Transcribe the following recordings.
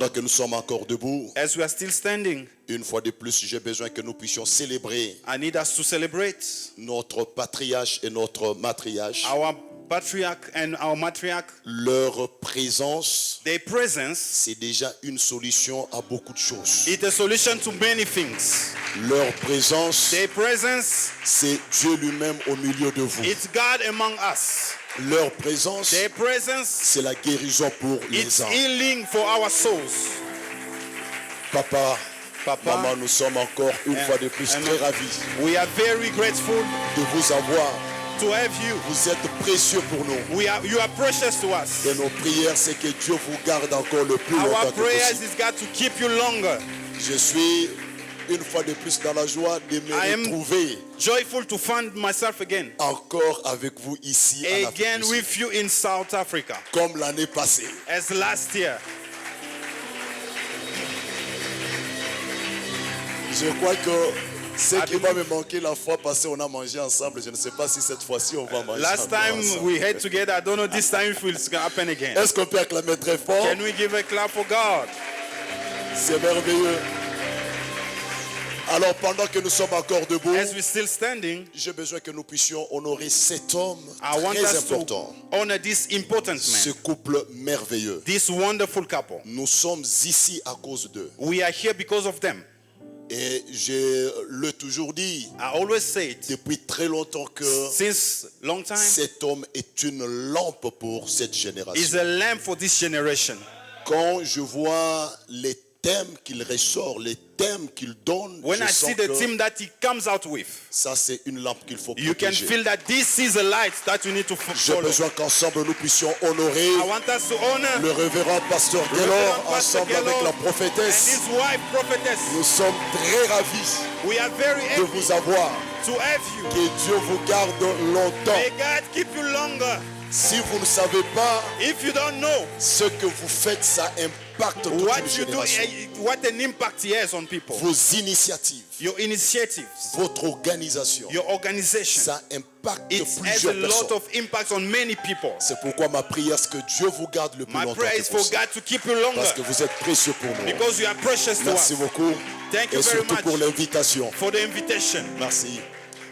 Pendant que nous sommes encore debout, As we are still standing, une fois de plus, j'ai besoin que nous puissions célébrer I need us to celebrate notre patriarche et notre matriarche. our patriarch and our matriarch. Leur présence, Their presence c'est déjà une solution à beaucoup de choses. is a solution to many things. Leur présence, Their presence, c'est Dieu lui-même au milieu de vous. it's God among us. Leur présence, Their presence, c'est la guérison pour les it's âmes. healing for our souls. Papa, Papa, maman, nous sommes encore une fois de plus très ravis we are very grateful de vous avoir. to have you. Vous êtes précieux pour nous. You are precious to us. Et nos prières, c'est que Dieu vous garde encore le plus longtemps Our que prayers possible. is God to keep you longer. Je suis une fois de plus dans la joie de me I am retrouver joyful to find myself again. encore avec vous ici en Afrique Again du Sud, with you in South Africa. comme l'année passée. As last year. Je crois que ce qui va me manquer la fois passée, on a mangé ensemble. Je ne sais pas si cette fois-ci on va manger Last encore time ensemble. we had together, I don't know this time if it's going to happen again. Est-ce qu'on peut acclamer très fort? Can we give a clap for God? C'est merveilleux. Alors pendant que nous sommes encore debout, As we're still standing, j'ai besoin que nous puissions honorer cet homme I want très us to important, honor this important ce man, couple merveilleux. this wonderful couple. Nous sommes ici à cause d'eux. We are here because of them. Et je l'ai toujours dit I always say it depuis très longtemps que since long time. cet homme est une lampe pour cette Is génération. a lamp for this generation. Quand je vois les thèmes qu'il ressort, les thèmes qu'il donne, When je I sens see the que team that he comes out with, ça c'est une lampe qu'il faut you can protéger. feel that this is a light that you need to J'ai follow. besoin qu'ensemble nous puissions honorer I want us to honor le révérend pasteur Reverend Gaylor Pastor ensemble avec Gaylor la and prophétesse. his wife prophetess. Nous sommes très ravis We are very de happy vous avoir. to have you. Que Dieu vous garde longtemps. May God keep you longer. Si vous ne savez pas, If you don't know ce que vous faites, ça impacte toute what une you do, génération. what an impact he has on people. Vos initiatives, Your initiatives, votre organisation, your organization, ça impacte it has a plusieurs lot personnes. of impact on many people. C'est pourquoi ma prière, c'est que Dieu vous garde le plus My longtemps prayer que is for possible. God to keep you longer Parce que vous êtes précieux pour nous. because you are precious to Merci us. beaucoup. Thank you Et very surtout much pour l'invitation. for the invitation. Merci.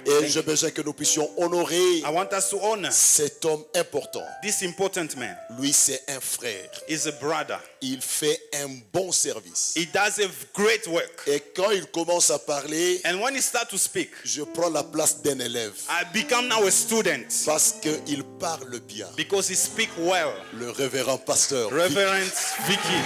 Et j'ai besoin que nous puissions honorer I want us to honor cet homme important. this important man. Lui, c'est un frère. He's a brother. Il fait un bon service. He does a great work. Et quand il commence à parler, And when he starts to speak, je prends la place d'un élève. I become now a student Parce qu'il parle bien. because he speaks well. Le révérend pasteur. Reverend Vicky,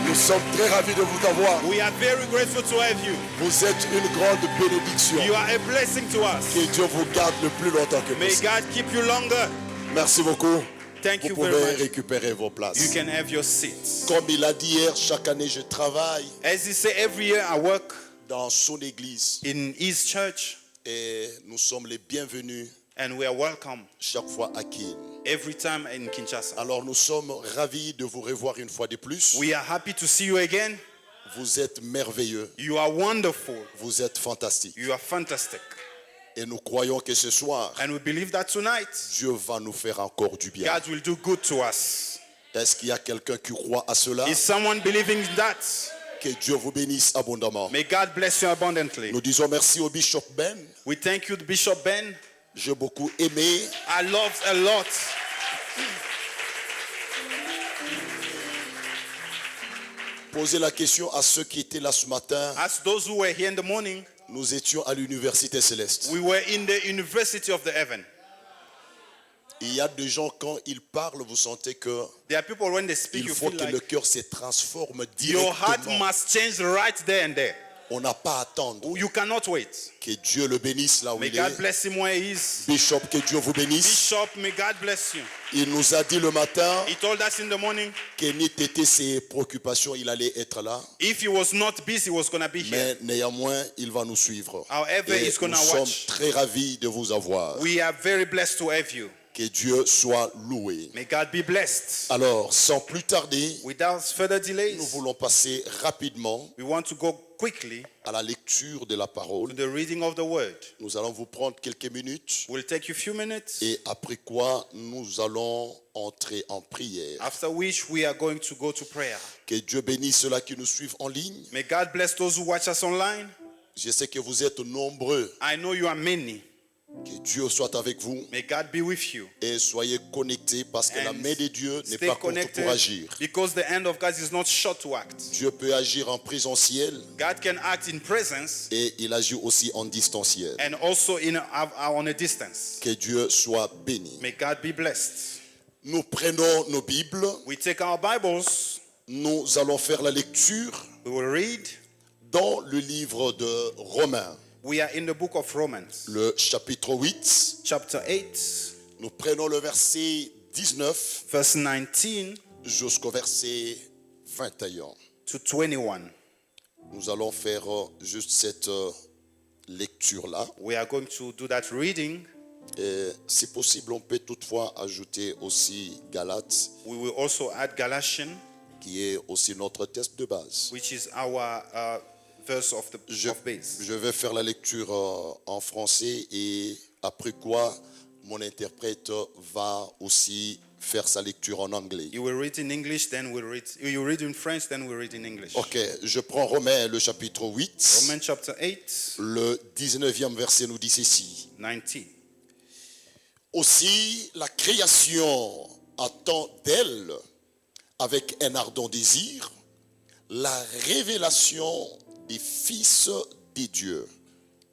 Nous sommes très ravis de vous avoir. we are very grateful to have you. Vous êtes une grande bénédiction. You are a blessing to us. Que Dieu vous garde le plus longtemps que May possible. God keep you longer. Merci beaucoup. Thank Vous you pouvez very much. récupérer vos You places. can have your seats. Comme il a dit hier, chaque année je travaille As he said, every year I work dans son église. in his church Et nous sommes les bienvenus and we are welcome chaque fois à Kin. every time in Kinshasa. Alors nous sommes ravis de vous revoir une fois de plus. We are happy to see you again. Vous êtes merveilleux. You are wonderful. Vous êtes fantastiques. You are fantastic. Et nous croyons que ce soir, And we believe that tonight, Dieu va nous faire encore du bien. God will do good to us. Est-ce qu'il y a quelqu'un qui croit à cela? Is someone believing in that? Que Dieu vous bénisse abondamment. May God bless you abundantly. Nous disons merci au Bishop Ben. We thank you, Bishop Ben. J'ai beaucoup aimé. I loved a lot. Poser la question à ceux qui étaient là ce matin. As those who were here in the morning, Nous étions à l'université céleste. we were in the University of the Heaven. Il y a des gens, quand ils parlent, vous sentez que There are people when they speak, il you faut feel que le like cœur se transforme your heart directement. must change right there and there. On n'a pas à attendre. You cannot wait. Que Dieu le bénisse là où May il God est. bless him where he is. Bishop, que Dieu vous bénisse. Bishop, may God bless you. Il nous a dit le matin He told us in the morning, que n'ait été ses préoccupations, il allait être là. if he was not busy, he was going to be here. Mais néanmoins, il va nous suivre. However, Et he's going nous to sommes watch. très ravis de vous avoir. We are very blessed to have you. Que Dieu soit loué. May God be blessed. Alors, sans plus tarder, Without further nous delays, voulons passer rapidement we want to go quickly à la lecture de la to parole. the reading of the word. Nous allons vous prendre quelques minutes We'll take you a few minutes, et après quoi nous allons entrer en prière. after which we are going to go to prayer. Que Dieu bénisse ceux-là qui nous suivent en ligne. May God bless those who watch us online. Je sais que vous êtes nombreux. I know you are many. Que Dieu soit avec vous May God be with you. et soyez connectés parce que la And main de Dieu n'est stay pas courte connected pour agir. because the hand of God is not short to act. Dieu peut agir en présentiel God can act in presence et il agit aussi en distanciel. and also on a distance. Que Dieu soit béni. May God be blessed. Nous prenons nos Bibles. We take our Bibles. Nous allons faire la lecture We will read. dans le livre de Romains, We are in the book of Romans, le chapitre 8. chapter 8, Nous prenons le verset 19 verse 19 jusqu'au verset 21. to 21. Nous allons faire juste cette lecture-là. We are going to do that reading. Et si possible, on peut toutefois ajouter aussi Galates, We will also add Galatians, qui est aussi notre texte de base. which is our verse of base. Je vais faire la lecture en français et après quoi mon interprète va aussi faire sa lecture en anglais. You will read in English, then we'll read. You read in French, then we'll read in English. Ok, je prends Romains le chapitre 8. Romans chapter 8, Le 19e verset nous dit ceci. 19. Aussi la création attend d'elle avec un ardent désir la révélation des fils des dieux.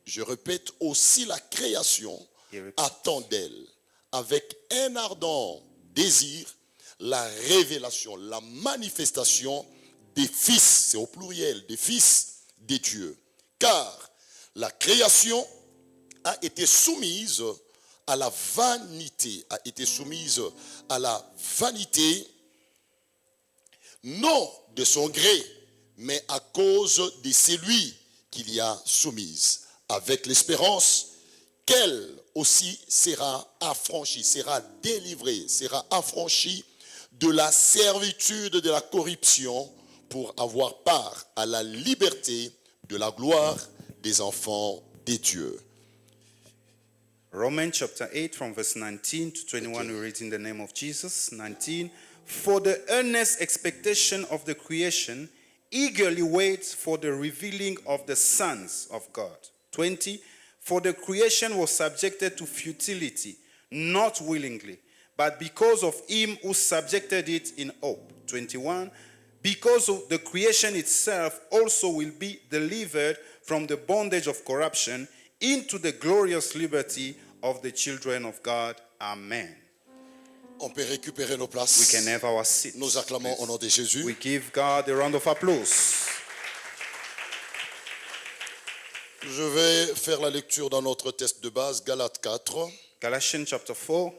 Je répète, aussi la création attend d'elle avec un ardent désir la révélation, la manifestation des fils, c'est au pluriel, des fils des dieux. Car la création a été soumise à la vanité, non de son gré, mais à cause de celui qui l'y a soumise, avec l'espérance qu'elle aussi sera affranchie, sera délivrée, sera affranchie de la servitude de la corruption pour avoir part à la liberté de la gloire des enfants des dieux. Romans chapter 8 from verse 19 to 21, we read in the name of Jesus. 19. For the earnest expectation of the creation eagerly waits for the revealing of the sons of God. 20. For the creation was subjected to futility, not willingly, but because of him who subjected it in hope. 21. Because of the creation itself also will be delivered from the bondage of corruption into the glorious liberty of the children of God. Amen. On peut récupérer nos We places. can have our seats. Nous acclamons au nom de Jésus. We give God a round of applause. Je vais faire la lecture dans notre texte de base, Galates 4. Galatians chapter 4.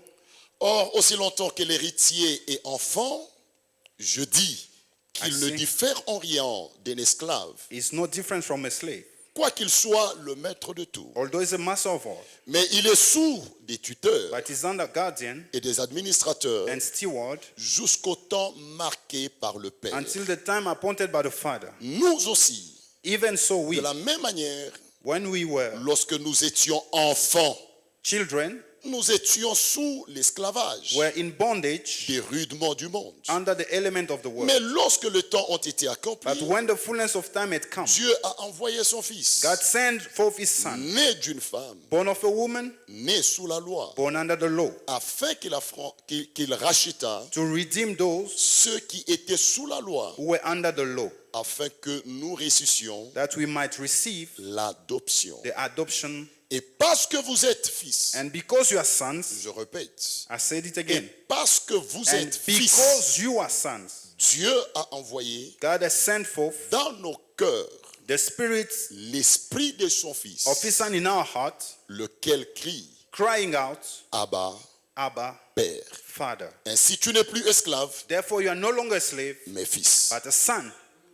Or, aussi longtemps que l'héritier est enfant, je dis qu'il ne diffère en rien d'un esclave, Is no different from a slave, quoi qu'il soit le maître de tout. although he's a master of all, Mais il est sous des tuteurs but he's under guardian et des administrateurs and steward jusqu'au temps marqué par le Père. until the time appointed by the Father. Nous aussi, Even so, we, de la même manière, when we were lorsque nous étions enfants, children, nous étions sous l'esclavage were in bondage des rudements du monde. under the element of the world. Mais lorsque le temps ont été accompli, But when the fullness of time had come, Dieu a envoyé son Fils, God sent forth his Son, né d'une femme, born of a woman, né sous la loi, born under the law, afin qu'il racheta to redeem those ceux qui étaient sous la loi, who were under the law, afin que nous ressuscions that we might receive l'adoption. the adoption. Et parce que vous êtes fils, And because you are sons, je répète, I said it et again, parce que vous and êtes fils, because you are sons, Dieu a envoyé God has sent forth dans nos cœurs the Spirit l'esprit de son Fils, of his Son in our heart, lequel crie, crying out, Abba, Abba, Père. Father. Ainsi tu n'es plus esclave, Therefore you are no longer a slave, mais fils. but a son.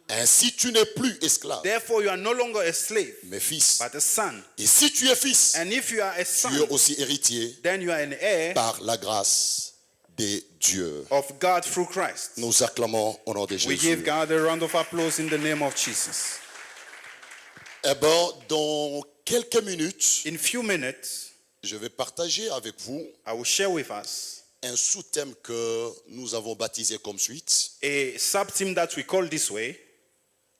Ainsi tu n'es plus esclave, Therefore you are no longer a slave, mais fils. but a son. Et si tu es fils, And if you are a tu son, es aussi héritier then you are an heir par la grâce de Dieu. of God through Christ. Nous acclamons au nom de We give Jésus. God a round of applause in the name of Jesus. Eh bien, dans quelques minutes, In few minutes, je vais partager avec vous I will share with us un sous-thème que nous avons baptisé comme suite, a sub-theme that we call this way,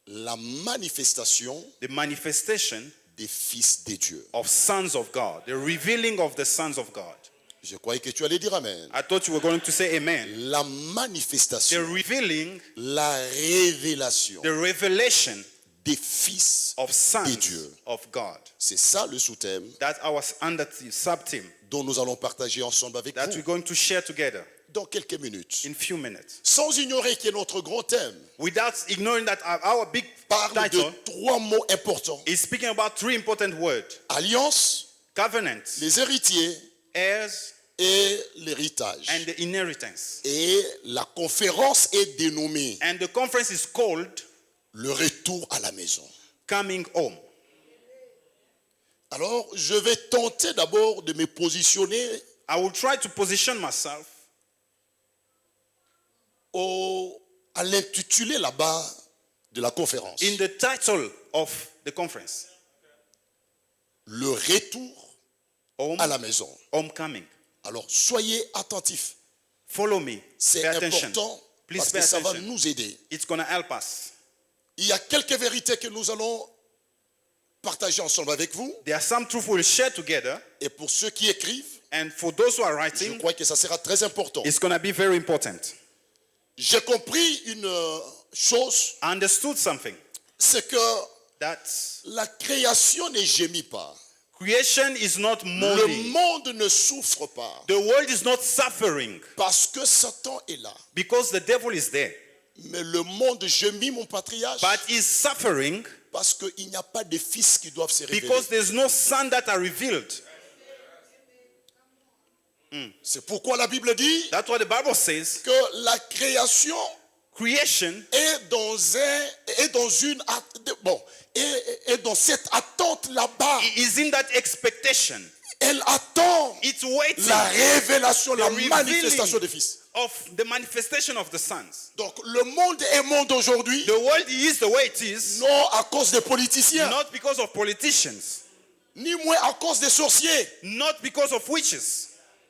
la manifestation the manifestation des fils de Dieu. of sons of God, the revealing of the sons of God. Je croyais que tu allais dire Amen. I thought you were going to say amen. La The manifestation, revealing, la révélation the revelation des fils of de sons Dieu. of God. C'est ça le sous-thème That's our under sub-theme dont nous allons partager ensemble avec that vous we're going to share together dans quelques minutes. in few minutes. Sans ignorer que notre grand thème Without ignoring that our big parle de title 3 mots importants. is speaking about 3 important words: Alliance, covenant, les héritiers heirs, et l'héritage. and the inheritance. Et la conférence est dénommée And the conference is called le retour à la maison. Coming Home. Alors, je vais tenter d'abord de me positionner I will try to position myself à l'intitulé là-bas de la conférence. in the title of the conference: Le retour Home, à la maison. Homecoming. Alors, soyez attentifs. Follow me. C'est Pay attention. important Please parce pay que ça va attention. nous aider. It's going to help us. Il y a quelques vérités que nous allons partager ensemble avec vous. There are some truths we'll share together, Et pour ceux qui écrivent, and for those who are je writing, crois que ça sera très important. it's going to be very important. J'ai compris une chose, I understood something, c'est que that la création ne gémit pas. creation is not Le mourning. monde ne souffre pas The world is not suffering parce que Satan est là. because the devil is there, Mais le monde gémit, mon patriarche, but is suffering parce qu'il n'y a pas de fils qui doivent se révéler. because there's no son that are revealed. C'est pourquoi la Bible dit That's what the Bible says. que la création Creation est dans cette attente là-bas. is in that expectation. Elle attend It's waiting la révélation, la revealing manifestation des fils. of the manifestation of the sons. Donc le monde est monde aujourd'hui, The world is the way it is, non à cause des politiciens, not because of politicians, ni moins à cause des sorciers, not because of witches,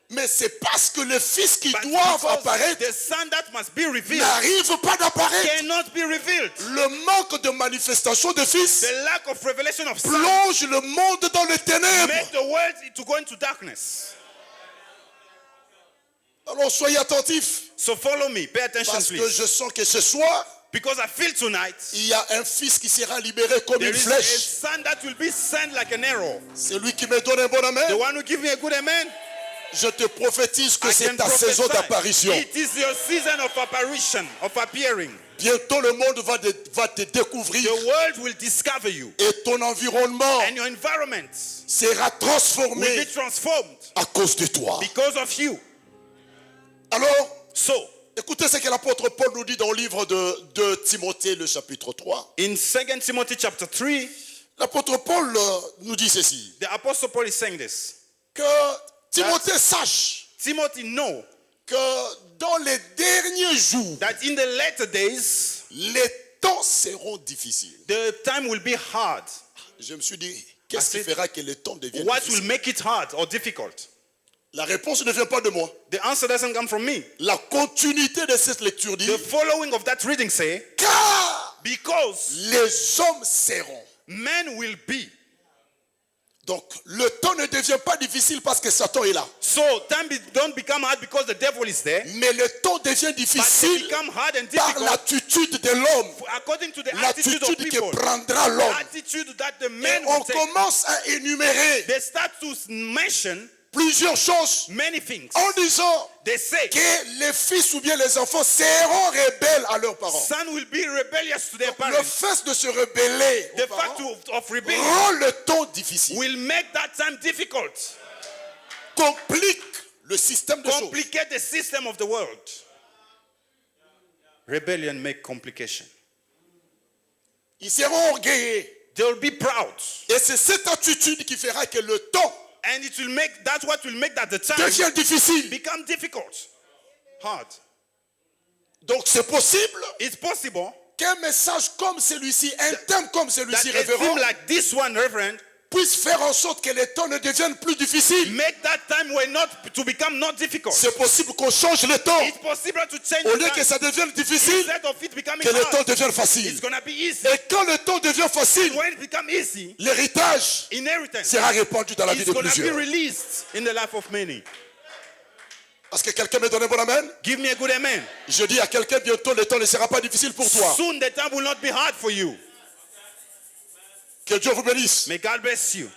mais c'est parce que les fils qui but doivent because apparaître the son that must be revealed n'arrivent pas d'apparaître. cannot be revealed. Le manque de manifestation des fils The lack of revelation of sons plonge le monde dans les ténèbres. make the world to go into darkness. Alors soyez attentifs, So follow me, pay attention parce que please, je sens que ce soir, because I feel tonight il y a un fils qui sera libéré comme there une is a flèche. son that will be sent like an arrow. C'est lui qui me donne un bon The amen. one who give me a good amen. Je te prophétise que I c'est can ta saison prophesy. d'apparition. It is your season of apparition, of appearing. Bientôt le monde va te découvrir The world will discover you, et ton environnement and your environment sera will transformé be transformed à cause de toi. because of you. Alors, So, écoutez ce que l'apôtre Paul nous dit dans le livre de Timothée, le chapitre 3. in 2 Timothy chapter 3, L'apôtre Paul nous dit ceci, the Apostle Paul is saying this. que Timothée sache Timothy, know que dans les derniers jours, that in the latter days, les temps seront difficiles. the time will be hard. Je me suis dit, qu'est-ce qui fera que les temps deviennent What will difficiles? make it hard or difficult? La réponse ne vient pas de moi. The answer doesn't come from me. La continuité de cette lecture dit, The following of that reading say, car because les hommes seront. men will be. Donc, le temps ne devient pas difficile parce que Satan est là. So time don't become hard because the devil is there, Mais le temps devient but it difficile become hard and par difficult l'attitude de l'homme. according to the attitude of L'attitude que people. prendra l'homme. Attitude that the Et men on will take. commence à énumérer They start to mention plusieurs choses many things. en disant They say, que les fils ou bien les enfants seront rebelles à leurs parents. son will be rebellious to their Le parents. fait de se rebeller aux The parents fact of rebellion rend le temps difficile, will make that time difficult, complique le système de choses. complicate the system of the world. Rebellion make complication. Ils seront orgueilleux. They will be proud. Et c'est cette attitude qui fera que le temps And it will make, that's what will make that the time devient difficile. become difficult. Hard. Donc c'est possible It's possible qu'un message comme celui-ci, un thème comme that celui-ci a révérend, theme like this one, Reverend, puisse faire en sorte que les temps ne deviennent plus difficiles. make that time were not to become not difficult. C'est possible qu'on change le temps. It's possible to change Au the lieu que time. ça devienne difficile, Instead of it becoming que le temps hard, devienne it's facile. gonna be easy. Et quand le temps devient facile, When it becomes easy, l'héritage inheritance sera répandu dans la vie is de gonna be plusieurs. released in the life of many. Parce que quelqu'un me donne un bon amen. Give me a good amen. Je dis à quelqu'un, bientôt le temps ne sera pas difficile pour toi. Soon the time will not be hard for you. Que Dieu vous bénisse. May God bless you.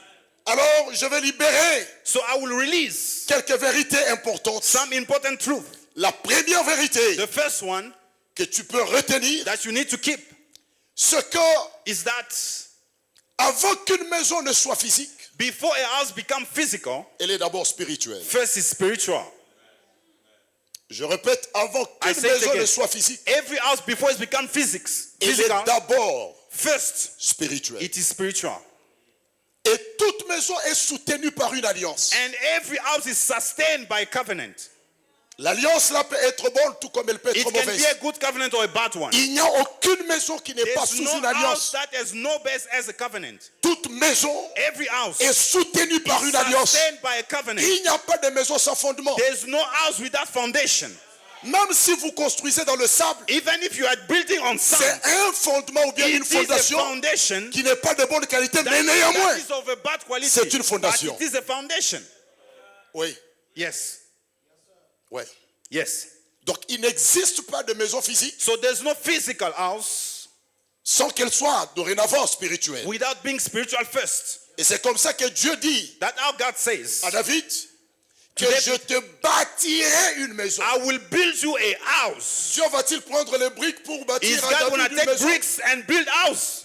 Alors, je vais libérer So I will release quelques vérités importantes. some important truth. La première vérité The first one que tu peux retenir, that you need to keep c'est que is that avant qu'une maison ne soit physique, before a house becomes physical, elle est d'abord spirituelle. first is spiritual. Je répète, avant I qu'une say it maison again. ne soit physique, Every house before it becomes physical, elle est d'abord first spirituelle. it is spiritual. Et toute maison est soutenue par une alliance. And every house is sustained by covenant. L'alliance là peut être bonne tout comme elle peut It être can be mauvaise. a good covenant or a bad one. Il n'y a aucune maison qui n'est pas There's sous no une house alliance. that has no base as a covenant. Toute maison Every house est soutenue par is une alliance. sustained by a covenant. Il n'y a pas de maison sans fondement. There's no house without foundation. Même si vous construisez dans le sable, Even if you are building on sand, c'est un fondement ou bien it une is a fondation foundation qui n'est pas de bonne qualité, mais that néanmoins, is of a bad quality. c'est une fondation. But it is a foundation. oui, Yes. oui. Yes. Donc il n'existe pas de maison physique So there's no physical house sans qu'elle soit dorénavant spirituelle. without being spiritual first. Et c'est comme ça que Dieu dit That's how God says, à David que David, je te bâtirai une maison. I will build you a house. Dieu va-t-il prendre les briques pour Is bâtir à God going David to une take maison? bricks and build house?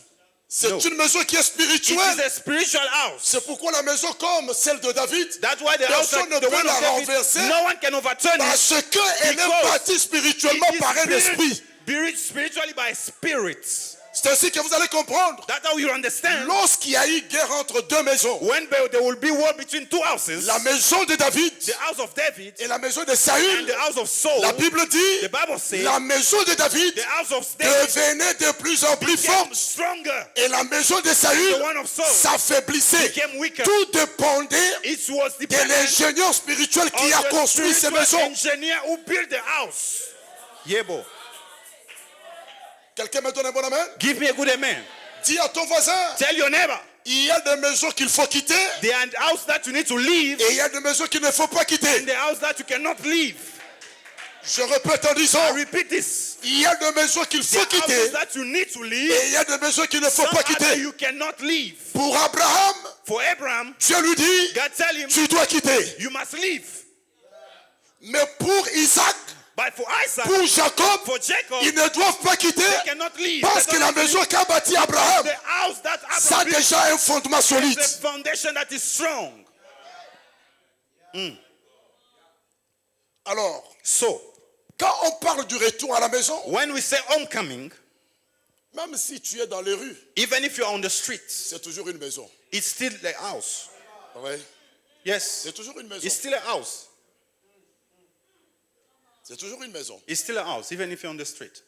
C'est No. une maison qui est It is spirituelle. a spiritual house. C'est pourquoi la maison comme celle de David, That's why the house, personne like ne the peut one la of David, renverser no one can overturn it. parce qu'elle est Because bâtie spirituellement It is par un esprit. built spiritually by spirits. C'est ainsi que vous allez comprendre. That's how you understand. Lorsqu'il y a eu guerre entre deux maisons, When there will be war between two houses, la maison de David the house of David et la maison de and Saül, the house of Saul, la Bible dit, the Bible says, la maison de David the house of David devenait de plus en plus became forte stronger. et la maison de The Saül one of Saul s'affaiblissait. became weaker. Tout dépendait It was de dependent l'ingénieur spirituel qui a on the construit ces spiritual maisons. engineer who built the house. Yebo. Quelqu'un me donne un bon amen? Give me a good amen. Dis à ton voisin, Tell your neighbor, il y a des maisons qu'il faut quitter the house that you need to leave et il y a des maisons qu'il ne faut pas and quitter. the house that you cannot leave. Je répète en I disant, repeat this. il y a des maisons qu'il The faut quitter houses that you need to leave, et il y a des maisons qu'il ne faut some pas other quitter. you cannot leave. Pour Abraham, For Abraham, Dieu lui dit, God tell him, tu dois quitter. you must leave. Mais pour Isaac, But for Isaac, pour Jacob, for Jacob, ils ne doivent pas quitter they cannot leave. parce They que la don't maison leave. qu'a bâtie Abraham, The house that ça a Abraham built déjà un fondement solide. is a foundation that is strong. Alors, So, quand on parle du retour à la maison, when we say homecoming, même si tu es dans les rues, even if you're on the streets, c'est toujours une maison. it's still a house. Oui, Yes, c'est toujours une maison. it's still a house. C'est toujours une maison. It's still a house, even if you're on the street.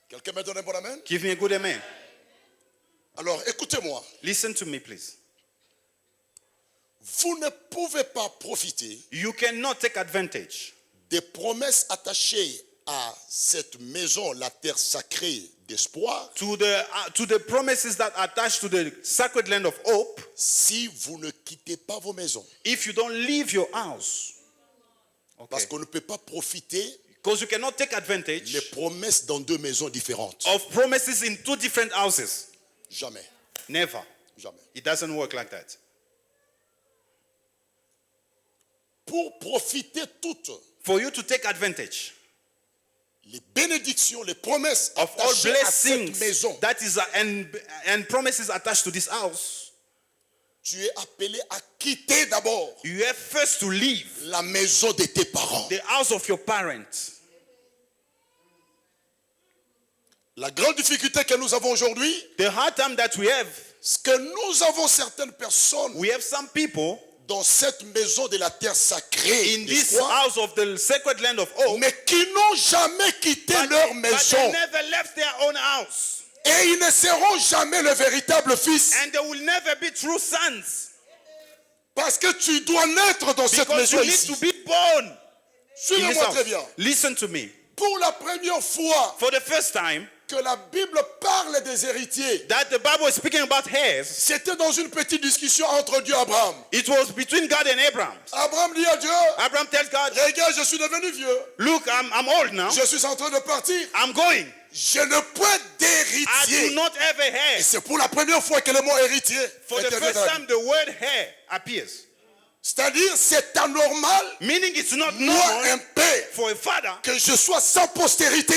Quelqu'un me donne un bon amen? Give me a good amen. Alors, écoutez-moi. Listen to me, please. Vous ne pouvez pas profiter You cannot take advantage des promesses attachées à cette maison, la terre sacrée d'espoir, to the promises that are attached to the sacred land of hope si vous ne quittez pas vos maisons. if you don't leave your house. Parce qu'on ne peut pas profiter Because you cannot take advantage les promesses dans deux maisons différentes. of promises in two different houses. Jamais. Never. Jamais. It doesn't work like that. Pour profiter toutes For you to take advantage les bénédictions, les promesses of all attachées à cette blessings maison, that is and promises attached to this house, tu es appelé à quitter d'abord you have first to leave la maison de tes parents. the house of your parents. La grande difficulté que nous avons aujourd'hui, The hard time that we have, c'est que nous avons certaines personnes we have some people dans cette maison de la terre sacrée, in this n'est-ce pas? house of the sacred land of oak, Mais qui n'ont jamais quitté leur but maison. they never left their own house. Et ils ne seront jamais le véritable fils. And they will never be true sons. Parce que tu dois naître dans cette Because maison you need ici. to be born in Suivez-moi this très house. bien. Listen to me. Pour la première fois For the first time que la Bible parle des héritiers, that the Bible is speaking about heirs, c'était dans une petite discussion entre Dieu et Abraham. it was between God and Abraham. Abraham dit à Dieu, Abraham tells God, regarde, je suis devenu vieux. look, I'm old now. Je suis en train de partir. I'm going. Je ne peux I do d'héritier. not have a Et heir. c'est pour la première fois que le mot héritier For the intervient first dans la time, Bible. the word heir appears. C'est-à-dire, c'est anormal, Meaning it's not moi, normal un père, for a father que je sois sans postérité.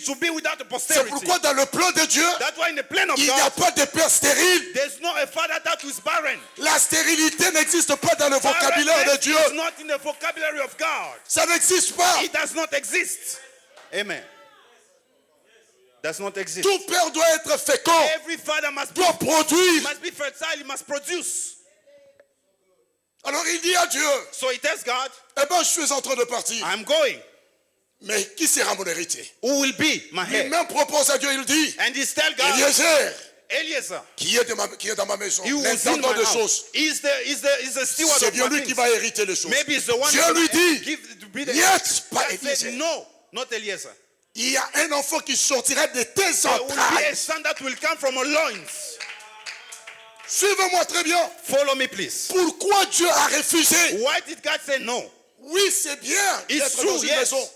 to be without a C'est posterity. pourquoi dans le plan de Dieu, That's why in the plan of il n'y a God, pas de père stérile. there's not a father that is barren. La stérilité n'existe pas dans le vocabulaire de Barrenness Dieu. is not in the vocabulary of God. Ça n'existe pas. It does not exist. Amen. Does not exist. Tout père doit être fécond, Every father must doit produire. be fertile, he must produce. Alors il dit à Dieu, So he tells God, eh bien je suis en train de partir. I'm going. Mais qui sera mon héritier? Who will be my Il heir? même propose à Dieu, il dit, And he tells God, Eliezer, Eliezer, qui est dans ma maison, he was in l'intendant my de house. choses. He's the steward C'est of bien my lui qui things. va hériter les choses. Maybe it's the one Dieu who lui dit, give to be the niet, pas God Eliezer. said, no, not Eliezer. Il y a un enfant qui sortira de tes There will be a entrailles. son that will come from a loins. Suivez-moi très bien. Follow me, please. Pourquoi Dieu a refusé? Why did God say no? Oui, c'est bien It's d'être true, dans une yes. maison.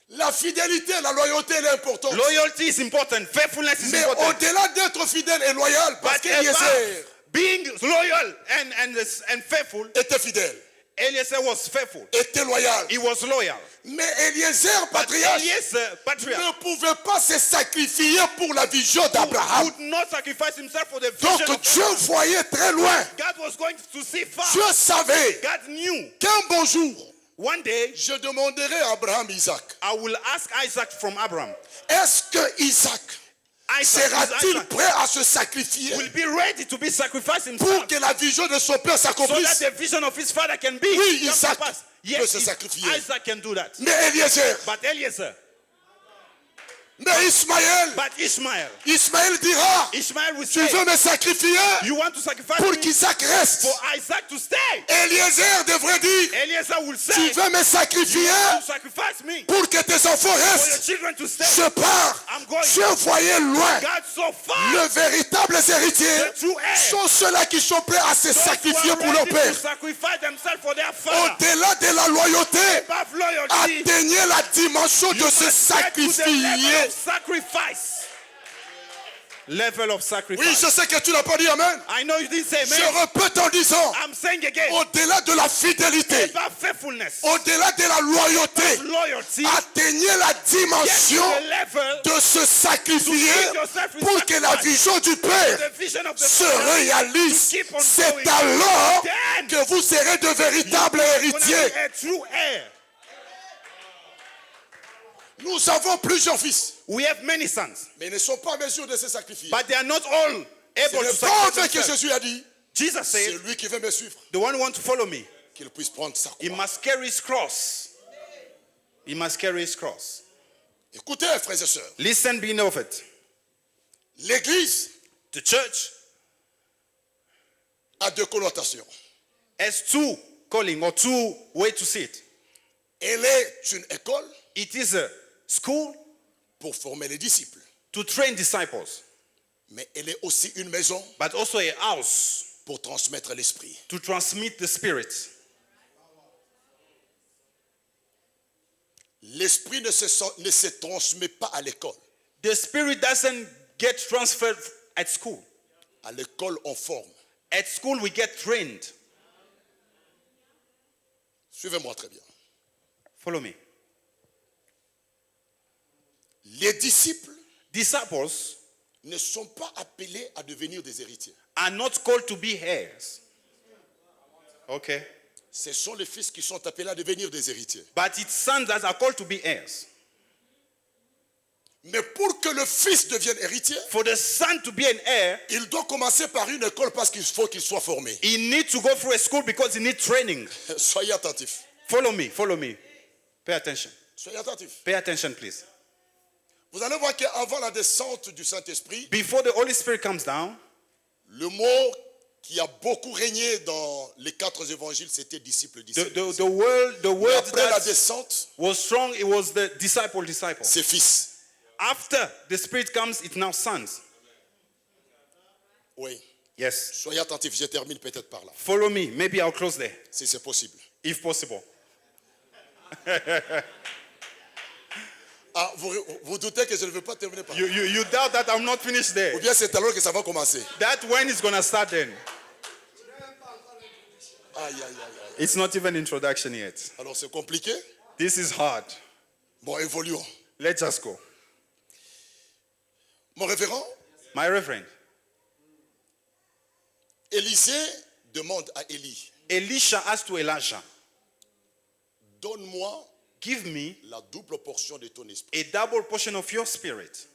La fidélité, la loyauté, elle est importante. Loyalty is important. Faithfulness is Mais important. au-delà d'être fidèle et loyal, parce But qu'Eliezer above being loyal and faithful, était fidèle, Eliezer was faithful. était loyal. He was loyal. Mais Eliezer, But patriarche, Eliezer, patriarch, ne pouvait pas se sacrifier pour la vision d'Abraham. would not sacrifice himself for the vision Donc of Dieu God. voyait très loin. God was going to see far. Dieu savait God knew. qu'un bon jour, One day, je demanderai à Abraham Isaac, I will ask Isaac from Abraham. est-ce que Isaac sera-t-il Isaac prêt à se sacrifier will be ready to be sacrificed pour himself que la vision de son père so s'accomplisse? that the vision of his father can be Oui, come to Isaac pass. peut Yes, se sacrifier. Isaac can do that. Mais Eliezer, But Eliezer, mais Ismaël, but Ismaël dira, Ishmael will tu say, veux me sacrifier you want to sacrifice pour me qu'Isaac reste. for Isaac to stay. Eliezer devrait dire, Eliezer will tu say, veux me sacrifier you sacrifice me pour que tes enfants for your restent. children to stay. Je pars. I'm going. Dieu voyait loin. God so far. Les véritables héritiers The true heirs. sont ceux-là qui sont prêts à se Those who sacrifier are pour leur ready père. to sacrifice themselves for their father. Au-delà de la loyauté, Above loyalty, atteignez la dimension you de se must get to the level sacrifier. of sacrifice. Level of Oui, sacrifice. je sais que tu n'as pas dit Amen. I know you didn't say Je amen. répète en disant, I'm saying again. au-delà de la fidélité, Above faithfulness, au-delà de la loyauté, loyalty, atteignez la get to dimension the level de se sacrifier to give yourself in pour que la sacrifice. vision du Père The vision of the se Father réalise. to keep on C'est going. alors Then que vous serez de véritables gonna héritiers. be a true heir. Nous avons plusieurs fils, We have many sons, mais ils ne sont pas en mesure de se sacrifier. but they are not all C'est able le to bon sacrifice fait que themselves. Jésus a dit, Jesus c'est said, lui qui veut me suivre, the one who wants to follow me, qu'il puisse prendre sa he croix. must carry his cross. He must carry his cross. Écoutez, frères et sœurs, Listen, beloved. l'Église The church a deux connotations. has two calling or two ways to see it. Elle est une école It is a school pour former les disciples, to train disciples, mais elle est aussi une maison but also a house pour transmettre l'esprit. to transmit the spirit. L'esprit ne se transmet pas à l'école. The spirit doesn't get transferred at school. À l'école, on forme. At school, we get trained. Suivez-moi très bien. Follow me. Les disciples Disciples ne sont pas appelés à devenir des héritiers. are not called to be heirs. Okay. Ce sont les fils qui sont appelés à devenir des héritiers. But it's sons that are called to be heirs. Mais pour que le fils devienne héritier, For the son to be an heir, il doit commencer par une école parce qu'il faut qu'il soit formé. he needs to go through a school because he needs training. Soyez attentifs. Follow me, follow me. Pay attention. Soyez attentifs. Pay attention, please. Vous allez voir qu'avant la descente du Saint-Esprit, Before the Holy Spirit comes down, le mot qui a beaucoup régné dans les 4 évangiles, c'était disciple, disciple. the word Mais après la that descente, was strong, it was the disciple. c'est fils. After the Spirit comes, it's now sons. Oui. Yes. Soyez attentifs, je termine peut-être par là, Follow me. Maybe I'll close there, si c'est possible. if possible. Ah, vous doutez que je ne veux pas terminer par là. You doubt that I'm not finished Ou there. bien c'est alors que ça va commencer. That when is going to start then? Aïe, aïe, aïe, aïe. It's not even introduction yet. Alors c'est compliqué. This is hard. Bon, évoluons. Let's just go. Mon révérend, My reverend, Élisée demande à Élie, Elisha asked to Elijah, donne-moi give me la double portion de ton esprit. a double portion of your spirit.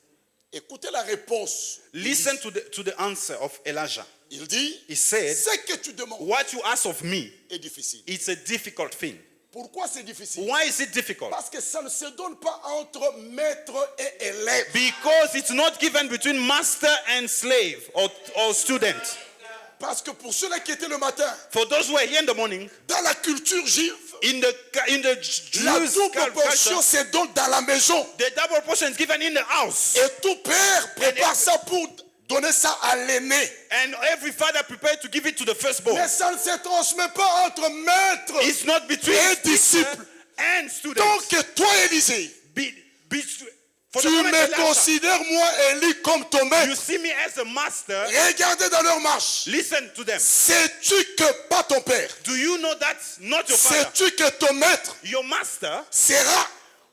Écoutez la réponse. Listen to the answer of Elijah. Il dit, He said, ce que tu demandes what you ask of me, est difficile. it's a difficult thing. Pourquoi c'est difficile? Why is it difficult? Parce que ça ne se donne pas entre maître et élève. Because it's not given between master and slave or student. Parce que pour ceux-là qui étaient le matin, For those who are here in the morning, dans la culture juive, in the la Jews' double culture, portion se donne dans la maison. the double portion is given in the house. Et tout père prépare ça pour donner ça à l'aîné. And every father prepared to give it to the firstborn. Mais ça ne se transmet pas entre maître It's not between et teacher disciple. and student. Donc toi, Élisée, For tu the moment, me Elisha, considères, moi, Élie, comme ton you maître. see me as a master. Regardez dans leur marche. Listen to them. Sais-tu que pas ton père, Do you know that's not your father? sais-tu que ton maître Your master sera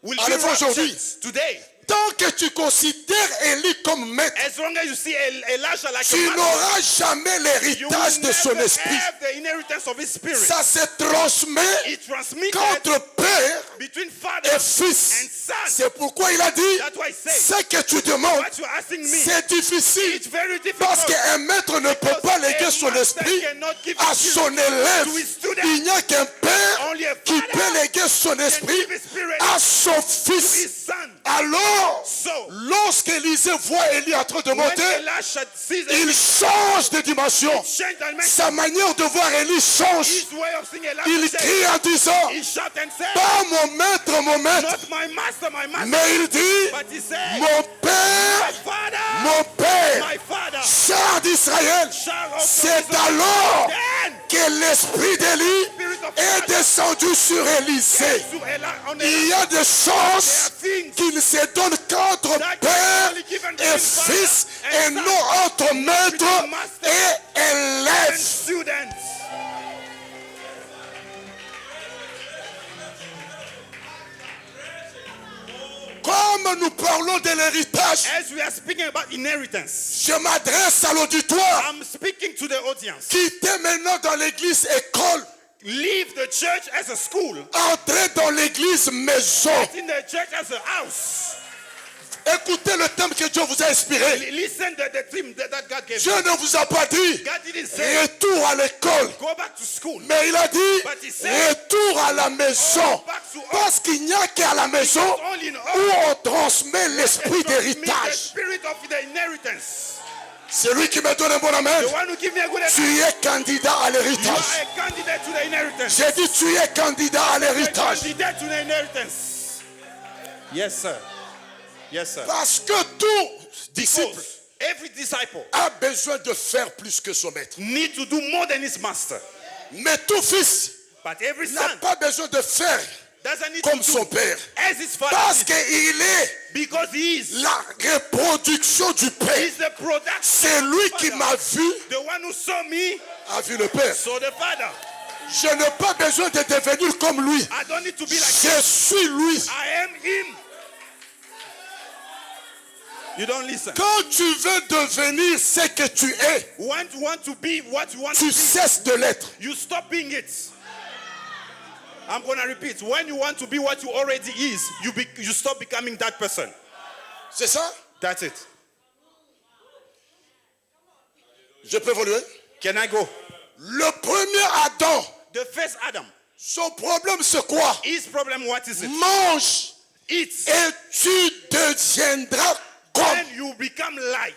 will à be l'œuvre aujourd'hui? raptured today. Tant que tu considères Élie comme maître, As long as you see Elijah like tu a master, n'auras jamais you l'héritage will de son never esprit. have the inheritance of his spirit. Ça se transmet It transmitted qu'entre père between father et fils. and son. C'est pourquoi il a dit, That's why I say, ce que tu demandes, what you're asking me, c'est difficile. it's very difficult. Parce qu'un maître ne peut pas léguer son esprit à son élève. Il n'y a qu'un père Only a qui father peut léguer son can esprit give his spirit à son to fils. his son. Alors, So, lorsqu'Élisée voit Élie en train de when monter, Elisha sees il change de dimension. change dimension, Sa manière de voir Élie change. his way of seeing Elisha Il change. crie en disant, He shout and said, pas mon maître, not my master, mais il dit, but he said, mon my père, father, mon père, my father, char d'Israël. shall also C'est be so. alors Then, que l'esprit d'Élie spirit of est Elijah descendu sur Élisée. to on Il y a des chances things qu'il ne se donne qu'entre père et fils et non entre maître et and élève. students. Comme nous parlons de l'héritage, As we are speaking about inheritance, je m'adresse à l'auditoire. I'm speaking to the audience. Quittez maintenant dans l'église école. Leave the church as a school. Entrez dans l'église maison. In the church as a house. Écoutez le thème que Dieu vous a inspiré. Listen to the theme that God gave Dieu you. ne vous a pas dit God didn't say retour à l'école, go back to school. mais il a dit But he said, retour à la maison. back to Parce qu'il n'y a qu'à la maison only in où on transmet l'esprit the d'héritage. spirit of the inheritance. C'est lui qui me donne un bon amen. The one who give me a good Tu es candidat à You l'héritage. are a candidate to the inheritance. J'ai dit tu es candidat à You are a l'héritage. candidate to the inheritance. Yes, sir. Yes, sir. Parce que tout disciple Because every disciple a besoin de faire plus que son maître. need to do more than his master. Mais tout fils But every n'a son pas besoin de faire doesn't need comme to son do père. as his father Parce did. qu'il est Because he is la reproduction du père. he's the production. C'est lui qui m'a vu, The one who saw me a vu le père. saw the father. Je n'ai pas besoin de devenir comme lui. I don't need to be like Je suis lui. I am him. You don't listen. Quand tu veux devenir ce que tu es, When you want to be what you want to tu be, cesses de l'être. you stop being it. I'm going to repeat. When you want to be what you already is, you stop becoming that person. C'est ça? That's it. Je peux évoluer? Can I go? Le premier Adam, The first Adam. son problème c'est quoi? His problem, what is it? Mange Eat. et tu deviendras comme. Then you become like.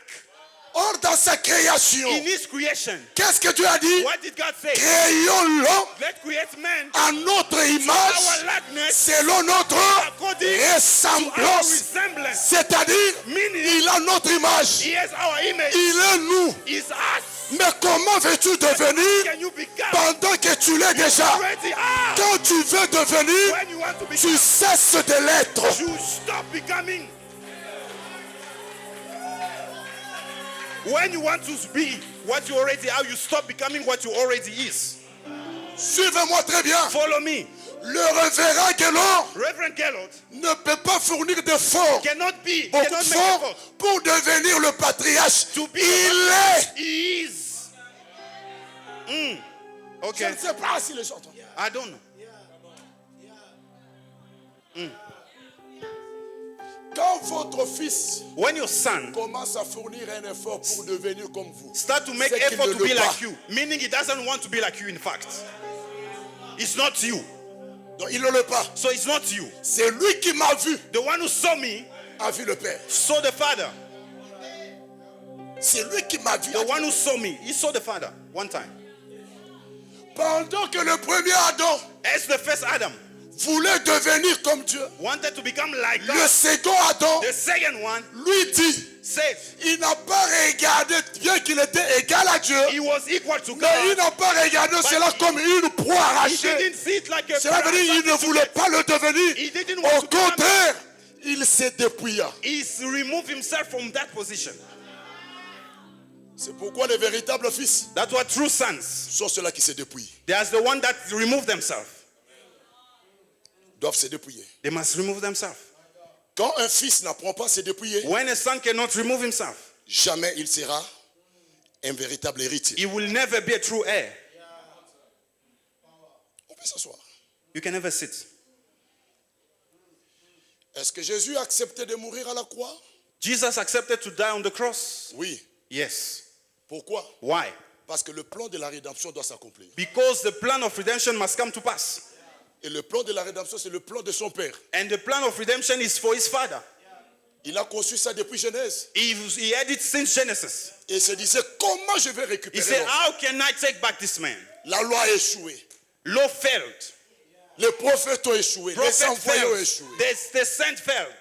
Or dans sa création, In his creation, qu'est-ce que Dieu a dit? what did God say? Créons l'homme Let's create man à notre our image, likeness, selon notre according to our ressemblance. resemblance. C'est-à-dire, Meaning, il a notre image, he has our image. il est nous. Is us. Mais comment veux-tu devenir Can you become pendant que tu l'es déjà? already are? Quand tu veux devenir, When you want to tu become, cesses de l'être. you stop becoming. When you want to be what you already are, you stop becoming what you already is. Suivez-moi très bien. Follow me. Le révérend Guélon Reverend Gellert ne peut pas fournir d'efforts, cannot be, beaucoup cannot make d'efforts effort. pour devenir le patriarche. To be Il est. He is. Je Okay. ne sais pas si les gens entendent. I don't know. Quand votre fils When your son commence à fournir un effort pour devenir comme vous, start to make c'est qu'il effort ne to be l'est pas. like you, meaning he doesn't want to be like you in fact. It's not you. Donc il ne l'est pas. So it's not you. C'est lui qui m'a vu, The one who saw me a vu le Père. saw the Father. C'est lui qui m'a vu. The one who saw me, he saw the Father one time. Pendant que le premier Adam As the first Adam voulait devenir comme Dieu, wanted to become like le God, second Adam the second one lui dit, said il n'a pas regardé, bien qu'il était égal à Dieu, he was equal to mais il God. n'a pas regardé cela comme une proie He arrachée. didn't see it like a Cela veut dire qu'il ne voulait pas le He devenir. didn't want Au to become. contraire, il s'est dépouilla. He's removed himself from that position. C'est pourquoi les véritables fils That's what true sons. sont ceux-là qui se dépouillent. There's the one that remove themselves. Doivent se dépouiller. They must remove themselves. Quand un fils n'apprend pas à se dépouiller, When a son cannot remove himself, jamais il sera un véritable héritier. he will never be a true heir. On peut s'asseoir. You can never sit. Est-ce que Jésus a accepté de mourir à la croix? Jesus accepted to die on the cross. Oui. Yes. Pourquoi? Why? Parce que le plan de la rédemption doit s'accomplir. Because the plan of redemption must come to pass. Et le plan de la rédemption, c'est le plan de son Père. And the plan of redemption is for his father. Il a conçu ça depuis Genèse. He had it since Genesis. Et il se disait, comment je vais He récupérer said, l'homme? how can I take back this man? La loi a échoué. Law failed. Les prophètes ont échoué. Les Prophets envoyés ont failed. échoué. The saint failed.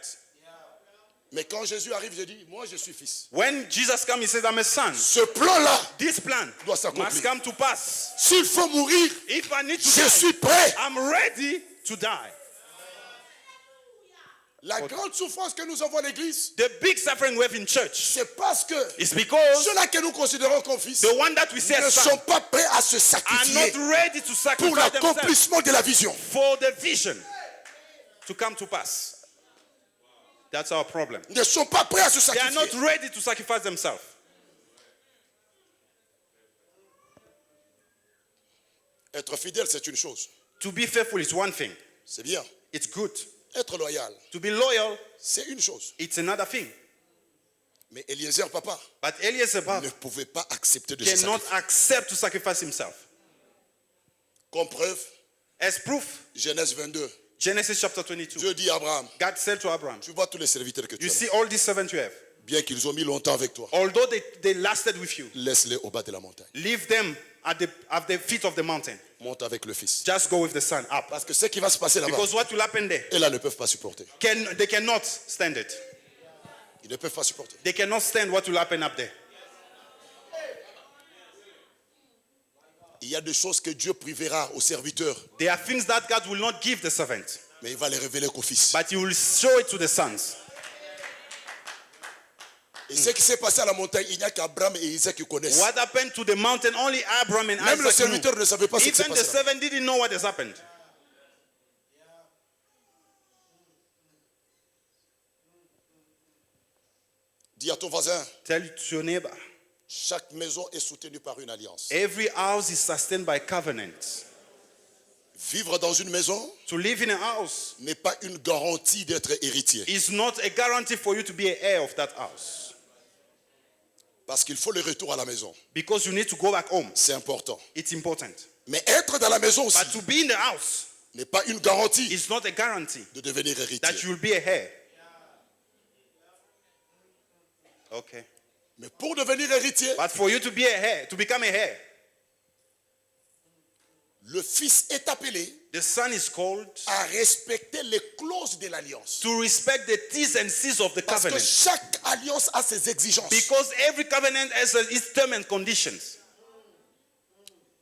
Mais quand Jésus arrive, je dis, moi je suis fils. When Jesus comes, he says, I'm a son. Ce plan-là This plan doit s'accomplir. must come to pass. S'il faut mourir, If I need to je die, suis prêt. I'm ready to die. La grande souffrance que nous avons à l'église, The big suffering we have in church c'est parce que is because ceux-là que nous considérons comme fils the one that we say ne as son sont pas prêts à se are sacrifier not ready to pour sacrifice themselves l'accomplissement de la vision. for the vision to come to pass. That's our problem. Ils ne sont pas prêts à se They are not sacrifier. ready to sacrifice themselves. Être fidèle, c'est une chose. To be faithful is one thing. C'est bien. It's good. Être loyal, To be loyal, c'est une chose. it's another thing. Mais Eliezer, papa, But Eliezer ne pouvait pas accepter de se cannot sacrifier. accept to sacrifice himself. Comme preuve, As proof, Genèse 22, Genesis chapter 22. Dieu dit à Abraham, God said to Abraham, tu vois tous les serviteurs que tu you as, see all these servants you have, bien qu'ils ont mis longtemps avec toi, although they lasted with you, laisse-les au bas de la montagne. leave them at the feet of the mountain. Monte avec le fils. Just go with the son up. Parce que ce qui va se passer là-bas, Because what will happen there, eux là ne peuvent pas supporter. they cannot stand it. Ils ne peuvent pas supporter. They cannot stand what will happen up there. Il y a des choses que Dieu privera aux serviteurs, There are things that God will not give the servant, mais il va les révéler qu'aux fils. but He will show it to the sons. Et ce qui s'est passé à la montagne, il n'y a qu'Abraham et Isaac qui connaissent. What happened to the mountain? Only Abraham and Même le Isaac knew. serviteur ne savait pas ce qui s'est Even the passé là. servant didn't know what has happened. Dis à ton voisin, Tell it to your neighbor. chaque maison est soutenue par une alliance. Every house is sustained by covenant. Vivre dans une maison To live in a house n'est pas une garantie d'être héritier. is not a guarantee for you to be an heir of that house. Parce qu'il faut le retour à la maison. Because you need to go back home. C'est important. It's important. Mais être dans la maison aussi But to be in the house n'est pas une garantie is not a guarantee de devenir héritier. that you will be a heir. Okay. Mais pour devenir héritier, But for you to be a heir, to become a heir, le fils est appelé the son is called à respecter les clauses de l'alliance. to respect the T's and C's of the Parce que covenant. chaque alliance a ses exigences. Because every covenant has its terms and conditions.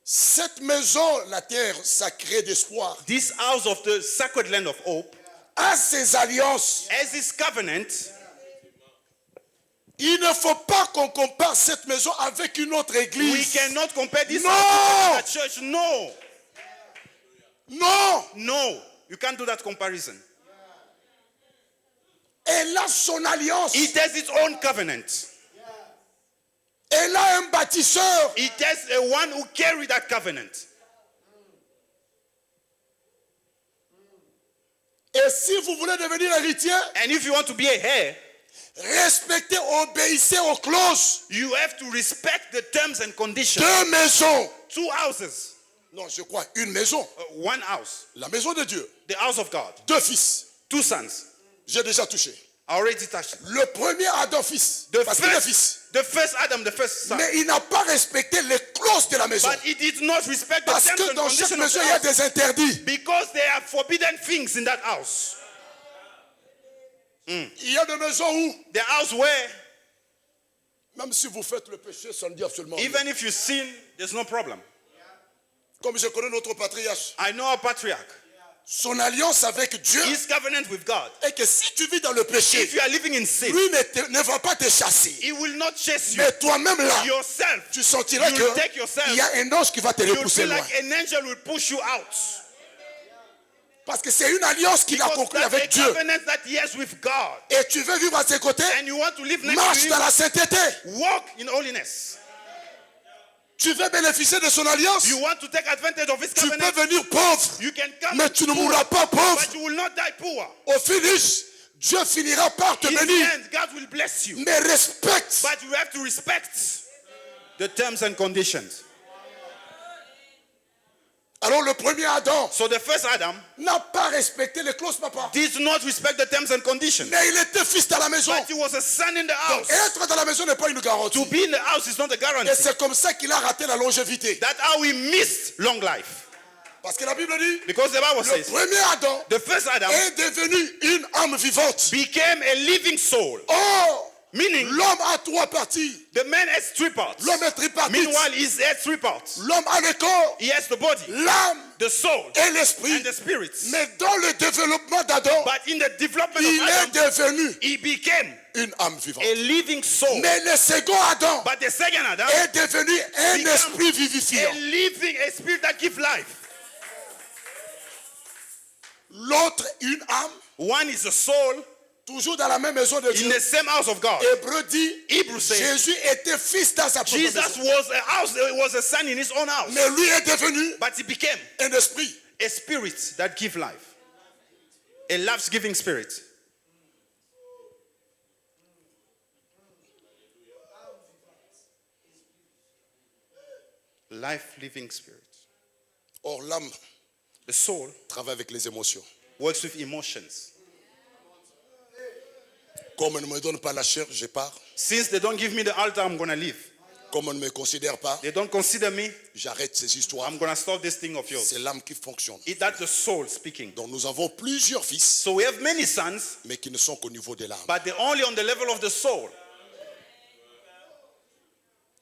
Cette maison, la terre sacrée d'espoir, This house of the sacred land of hope a ses alliances. has its covenant. Il ne faut pas qu'on compare cette maison avec une autre We église. cannot compare this No! house to that church. No. Non, No. You can't do that comparison. elle a son alliance. It has its own covenant. Elle a un bâtisseur. It has a one who carried that covenant. Et si vous voulez devenir héritier, And if you want to be a heir, respectez, obéissez aux clauses. you have to respect the terms and conditions. Deux maisons. 2 houses. Non, je crois une maison. One house. La maison de Dieu. The house of God. Deux fils. 2 sons. J'ai déjà touché. I already touched it. Le premier Adam fils. The Parce qu'il est fils. first Adam, the first son. Mais il n'a pas respecté les clauses de la maison. But he did not respect the Parce terms que and dans chaque conditions of maison, the il y a house. des interdits. Because there are forbidden things in that house. Il y a des maisons où, The house where, même si vous faites le péché, ça ne dit absolument rien. even if you sin, there's no problem. Comme je connais notre patriarche, I know our patriarch. son alliance avec Dieu His covenant with God. est que si tu vis dans le péché, If you are living in sin, lui ne va pas te chasser. he will not chase you. Mais toi-même là, Yourself. tu sentiras You will take qu'il yourself. y a un ange qui va te You'll repousser feel loin. like an angel will push you out. Parce que c'est une alliance qu'il a Because conclue that's a avec Dieu. covenant that he has with God. Et tu veux vivre à ses côtés, And you want to live next marche to dans him. la sainteté. Walk in holiness. Tu veux bénéficier de son alliance, You want to take advantage of his tu peux covenant. venir pauvre, You can come, mais tu ne mourras pas pauvre. but you will not die poor. Au finish, Dieu finira par te In the bénir. end, God will bless you. Mais respecte. But you have to respect the terms and conditions. Alors le premier Adam So the first Adam n'a pas respecté les clauses, papa. did not respect the terms and conditions. Mais il était fils dans la maison. But he was a son in the Donc house. être dans la maison n'est pas une garantie. To be in the house is not a Et guarantee. c'est comme ça qu'il a raté la longévité. That's how we missed long life. Parce que la Bible dit, Because the Bible le says premier Adam the first Adam est devenu une âme vivante. became a living soul. Or, Meaning, l'homme a trois parties. the man has 3 parts. L'homme est tripartite. Meanwhile, he has 3 parts. L'homme a le corps, He has the body, l'âme the soul, et l'esprit. and the spirit. Mais dans le développement d'Adam, But in the development il of est Adam, devenu he became une âme vivante. a living soul. Mais le second Adam But the second Adam, est devenu un become esprit a vivifiant. a spirit that gives life. L'autre, une âme, One is a soul toujours dans la même maison de in Dieu. the same house of God. Hébreu dit, Hebrew says Jésus était fils dans sa propre Jesus maison. was a son in his own house. Mais lui est devenu But he became un esprit. a spirit that gives life. A life-giving spirit. Life-living spirit. Or l'âme The soul travaille avec les émotions. works with emotions. Comme on ne me donne pas la chair, je pars. Since they don't give me the altar, I'm going to leave. Comme on ne me considère pas, They don't consider me, j'arrête ces histoires. I'm going to stop this thing of yours. C'est l'âme qui fonctionne. That's the soul speaking. Donc nous avons plusieurs fils, So we have many sons, mais qui ne sont qu'au niveau de l'âme. but they're only on the level of the soul.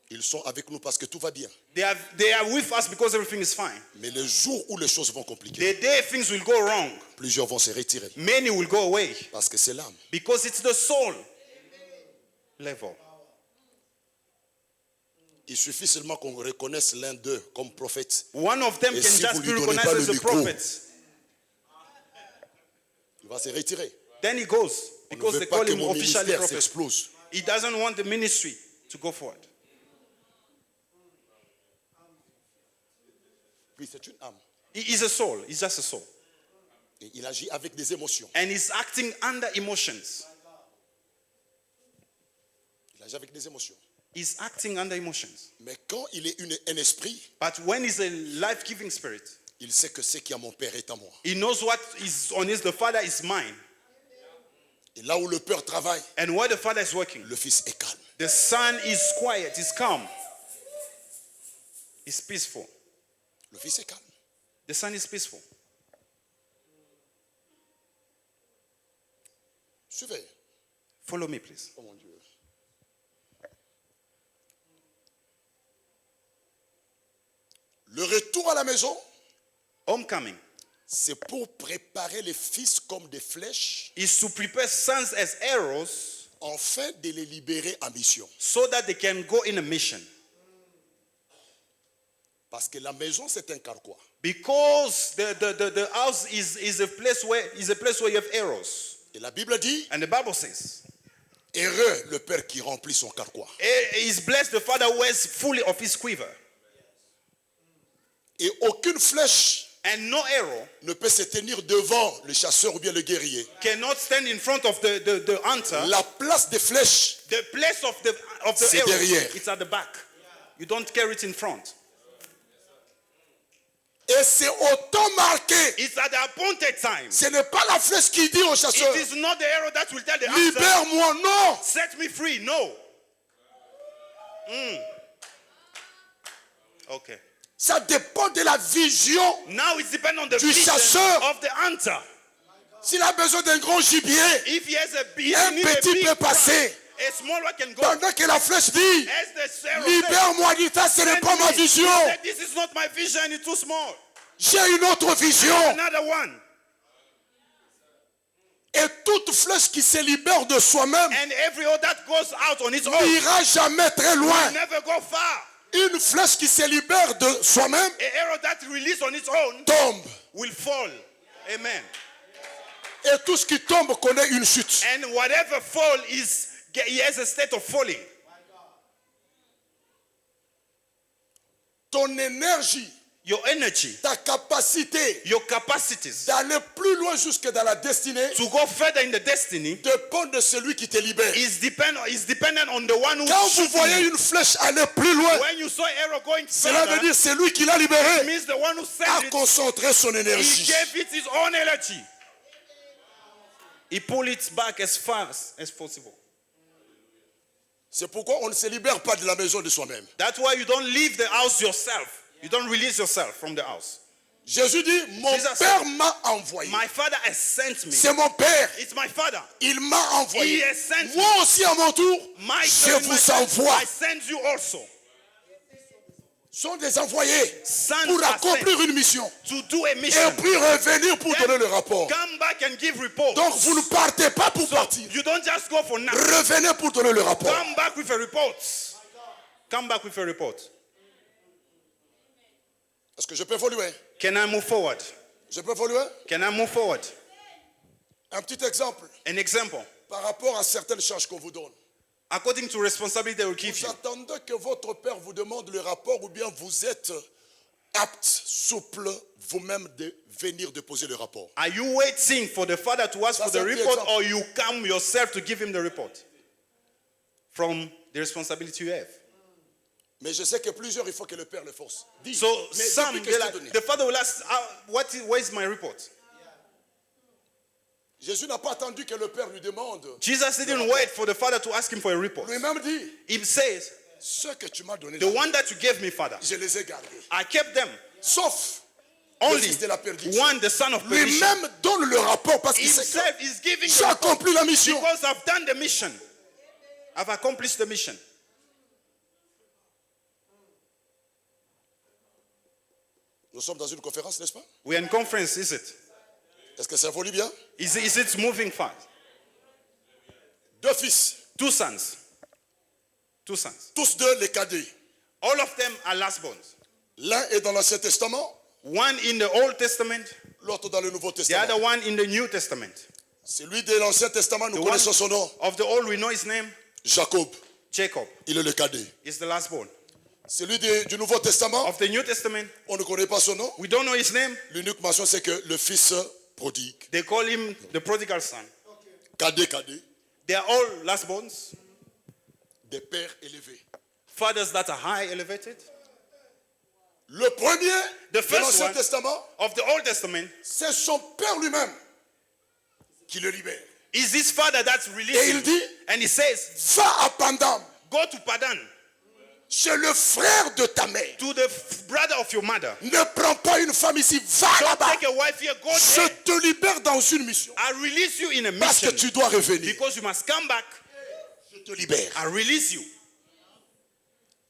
Ils sont avec nous parce que tout va bien. They are with us because everything is fine. Mais le jour où les choses vont compliquer, The day things will go wrong, plusieurs vont se retirer. many will go away Parce que c'est l'âme. because it's the soul level. Il suffit seulement qu'on reconnaisse l'un d'eux comme prophète. One of them Et can si just vous be lui donnez recognized pas le as a micro, prophet. Il va se retirer. Then he goes On ne because veut they pas call que him mon officially ministère prophet. s'explose. He doesn't want the ministry to go forward. Puis c'est une âme. He is a soul. He's just a soul. Et il agit avec des émotions. And he's acting under emotions. Il agit avec des émotions. He's acting under emotions. Mais quand il est un esprit, But when he's a life-giving spirit, il sait que ce qui est à mon Père est à moi. he knows what is on his, the Father is mine. Et là où le Père travaille, And where the Father is working, le Fils est calme. the Son is quiet, is calm. He's peaceful. Le Fils est calme. The Son is peaceful. Suivez. Follow me, please. Oh mon Dieu. Le retour à la maison, Homecoming c'est pour préparer les fils comme des flèches, is to prepare sons as arrows afin de les libérer en mission. so that they can go in a mission. Parce que la maison, c'est un carquois. Because the house is a place where you have arrows. Et la Bible dit, And the Bible says, heureux le Père qui remplit son carquois. is blessed the Father who is fully of his quiver. Et aucune flèche And no arrow ne peut se tenir devant le chasseur ou bien le guerrier. cannot stand in front of the hunter. La place des flèches, The place of the C'est arrow, derrière. it's at the back. You don't carry it in front. et c'est au temps marqué. It's at the appointed time. Ce n'est pas la flèche qui dit au chasseur, It is not the arrow that will tell the hunter, libère-moi, non. set me free. No. Okay. Ça dépend de la vision. Now it depends on the Du vision chasseur. of the hunter. S'il a besoin d'un grand gibier, If he has a big, un petit peut passer. a small one can go. Pendant que la flèche dit, As the arrow libère-moi, dit ça, ce n'est pas ma vision. said, this is not my vision, it's too small. J'ai une autre vision. Another one. Et toute flèche qui se libère de soi-même And every other that goes out on its own n'ira jamais très loin. never go far. Une flèche qui se libère de soi-même An arrow that released on its own tombe. will fall. Amen. Et tout ce qui tombe connaît une chute. And whatever fall is, he has a state of falling. Ton énergie, Your energy, ta capacité your capacities d'aller plus loin jusque dans la destinée to go further in the destiny dépend de celui qui te libère. is dependent on the one who Quand vous shoots voyez you. une flèche aller plus loin, When you saw arrow going cela veut further, dire c'est lui qui l'a libéré it means the one who à sent it, concentrer son he énergie. gave it his own energy. He pulled it back as fast as possible. C'est pourquoi on ne se libère pas de la maison de soi-même. That's why you don't leave the house yourself. You don't release yourself from the house. Jésus dit, mon Jesus Père said, m'a envoyé. My Father has sent me. C'est mon Père. It's my Father. Il m'a envoyé. He has sent Moi aussi à mon tour, My je son, vous envoie. I send you also. Sont des envoyés Sons pour are accomplir une mission. To do a Et mission. puis revenir pour donner le rapport. Come back and give report. Donc vous ne partez pas pour So partir. you don't just go for nothing. Revenez pour donner le rapport. Come back with a report. Come back with a report. Est-ce que je peux évoluer? Can I move forward? Je peux évoluer? Can I move forward? Un petit exemple An example. par rapport à certaines charges qu'on vous donne. According to responsibility they will give Vous you. attendez que votre père vous demande le rapport ou bien vous êtes apte, souple vous-même de venir déposer le rapport? Are you waiting for the father to ask Ça, for c'est the un petit report exemple. or you come yourself to give him the report? From the responsibility you have. Mais je sais que plusieurs, il faut que le père le force. Dis, So mais some, depuis que je they're t'ai donné. like, the father will ask, where is my report? Jésus n'a pas attendu que le père lui demande. Jesus didn't wait for the father to ask him for a report. Lui-même dit, He says, ceux que tu m'as donnés, the one that you gave me, Father, je les ai gardés. I kept them. Sauf le Only fils de la perdition. one, the son of perdition. Lui-même donne le rapport parce qu'il sait Himself que is giving j'ai the report accompli la mission. because I've done the mission. I've accomplished the mission. Nous sommes dans une conférence, n'est-ce pas? We're in conference, is it? Est-ce que ça évolue bien? Is it moving fast? Deux fils, Two sons. Two sons. tous deux les cadets. All of them are lastborns. L'un est dans l'Ancien Testament, One in the Old Testament, l'autre dans le Nouveau the Testament. other one in the New Testament. Celui de l'Ancien Testament, nous The one connaissons son nom, of the Old, we know his name, Jacob. Jacob. Il est le cadet. Is the lastborn. Celui du Nouveau Testament, of the New Testament, on ne connaît pas son nom. we don't know his name. L'unique mention, c'est que le fils prodigue. They call him the prodigal son. Cadet. They are all lastborns, Des pères élevés. fathers that are high elevated. Le premier The de first l'Ancien one Testament, of the Old Testament c'est son père lui-même qui le libère. is this father that's Et releasing. il dit, And he says, va à Pandam, go to Padan, chez le frère de ta mère. to the brother of your mother. Ne prends pas une femme ici, va Don't là-bas. take a wife here, go Je there. te libère dans une mission. I release you in a Parce que mission tu dois revenir. because you must come back. Je te libère. I release you.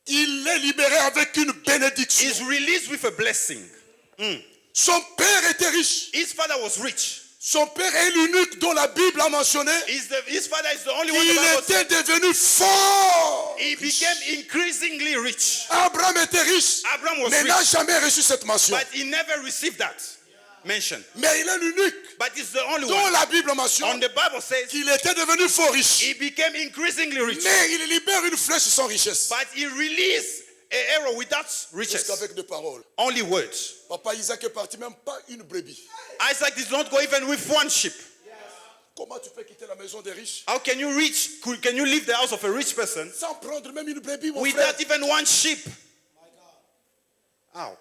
Il est libéré avec une bénédiction. He's released with a blessing. Son père était riche. His father was rich. Son père est l'unique dont la Bible a mentionné. His father is the only one the Il Bible était said. devenu fort. He became increasingly rich. Abraham était riche, Abraham was mais n'a rich, jamais reçu cette mention. but he never received that mention. Mais il est l'unique But it's the only dont one. la Bible On mentionne the Bible says qu'il était devenu fort riche. he became increasingly rich. Mais il libère une flèche sans richesse. But he released an arrow without riches. Jusqu'avec des paroles. Only words. Papa Isaac est parti, même pas une brebis. Isaac did not go even with one sheep. Comment tu peux quitter la maison des riches How can you leave the house of a rich person sans prendre même une brebis, mon frère? without even one sheep? How?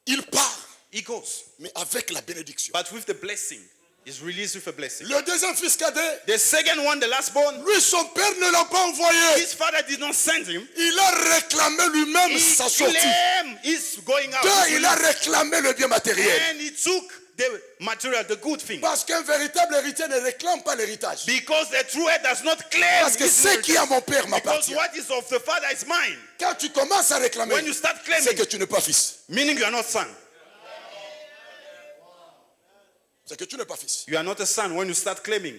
Il part, He goes. mais avec la bénédiction. But with the blessing. He's released with a blessing. Le deuxième fils cadet, The second one, the lastborn, lui, son père ne l'a pas envoyé. his father did not send him. Il a réclamé lui-même He sa sortie. claimed he's going out. Deux, il a réclamé le bien matériel. And he took the material, the good thing. Parce qu'un véritable héritier ne réclame pas l'héritage. Because the true heir does not claim Parce que his ce qui est à mon père because m'appartient. what is of the father is mine. Quand tu commences à réclamer, When you start c'est claiming, que tu n'es pas fils. meaning you are not son. C'est que tu n'es pas fils. You are not a son when you start claiming.